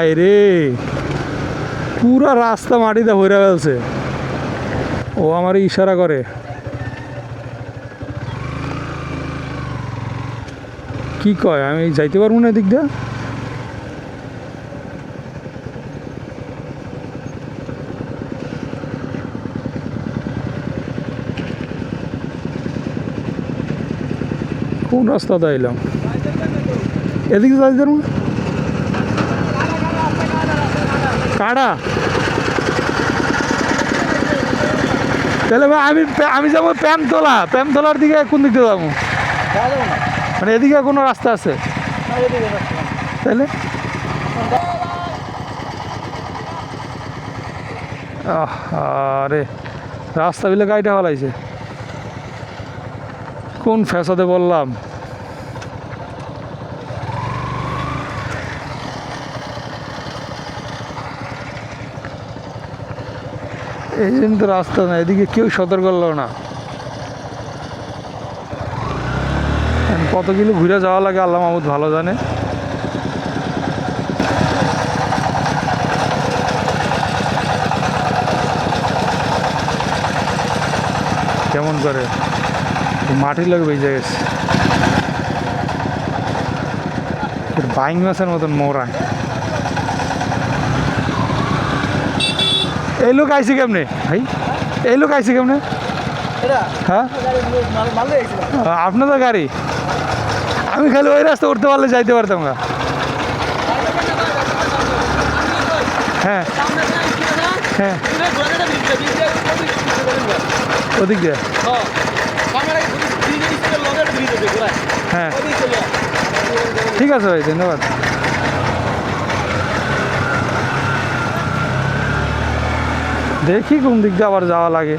হায় রে, পুরা রাস্তা মাটিতে ভরে ফেলছে। ও আমার ইশারা করে। কি কয় আমি যাইতে পারবো না এদিক দিয়ে? কোন রাস্তাতে এলাম? এদিকে যাইতে পারবো? কাটা তাহলে ভাই আমি যাবো প্যামতলার দিকে। কোন দিক দিয়ে যাবো? মানে এদিকে কোনো রাস্তা আছে তাহলে? আরে রাস্তা বিলে গাড়িটা হলাইছে। কোন ফ্যাসাদে বললাম। এই জন্য তো রাস্তা না, এদিকে কেউ সতর্ক করলো না। কত কিলো ঘুরে যাওয়া লাগে আল্লাহ মাহমুদ ভালো জানে। কেমন করে মাটির লোক বেজে গেছে, বাইং মাছের মতন মোড়ায়। এই লোক আইসি কেমনে ভাই? এই লোক আইসি কেমনে? হ্যাঁ আপনাদের গাড়ি? আমি খালি ওই রাস্তা উঠতে পারলে যাইতে পারতাম না। হ্যাঁ হ্যাঁ ওদিক দিয়ে। হ্যাঁ ঠিক আছে ভাই, ধন্যবাদ। দেখি কোন দিক দিয়ে আবার যাওয়া লাগে।